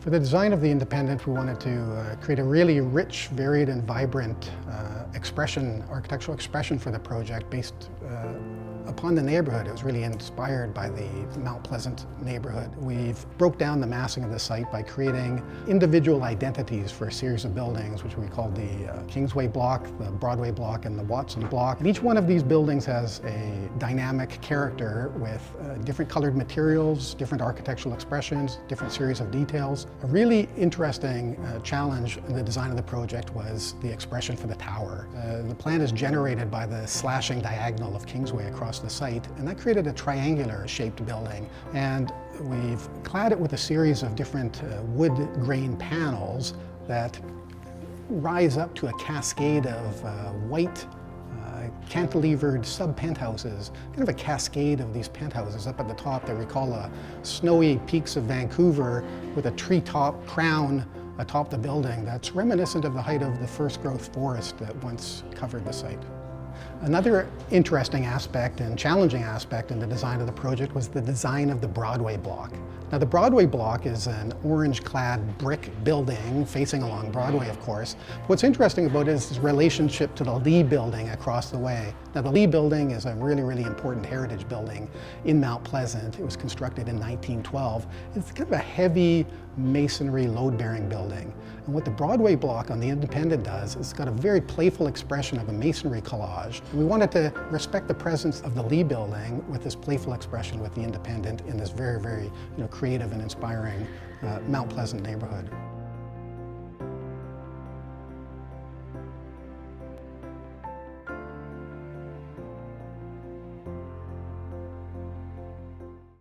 For the design of the Independent, we wanted to create a really rich, varied and vibrant architectural expression for the project based upon the neighbourhood. It was really inspired by the Mount Pleasant neighbourhood. We've broke down the massing of the site by creating individual identities for a series of buildings, which we call the Kingsway Block, the Broadway Block, and the Watson Block. And each one of these buildings has a dynamic character with different colored materials, different architectural expressions, different series of details. A really interesting challenge in the design of the project was the expression for the tower. The plan is generated by the slashing diagonal of Kingsway across the site, and that created a triangular shaped building. And we've clad it with a series of different wood grain panels that rise up to a cascade of white cantilevered sub-penthouses, kind of a cascade of these penthouses up at the top that recall the snowy peaks of Vancouver with a treetop crown atop the building that's reminiscent of the height of the first growth forest that once covered the site. Another interesting aspect and challenging aspect in the design of the project was the design of the Broadway Block. Now, the Broadway Block is an orange-clad brick building facing along Broadway, of course. What's interesting about it is its relationship to the Lee Building across the way. Now, the Lee Building is a really, really important heritage building in Mount Pleasant. It was constructed in 1912. It's kind of a heavy masonry load-bearing building. And what the Broadway Block on the Independent does is it's got a very playful expression of a masonry collage. And we wanted to respect the presence of the Lee Building with this playful expression with the Independent in this very, very creative and inspiring Mount Pleasant neighborhood.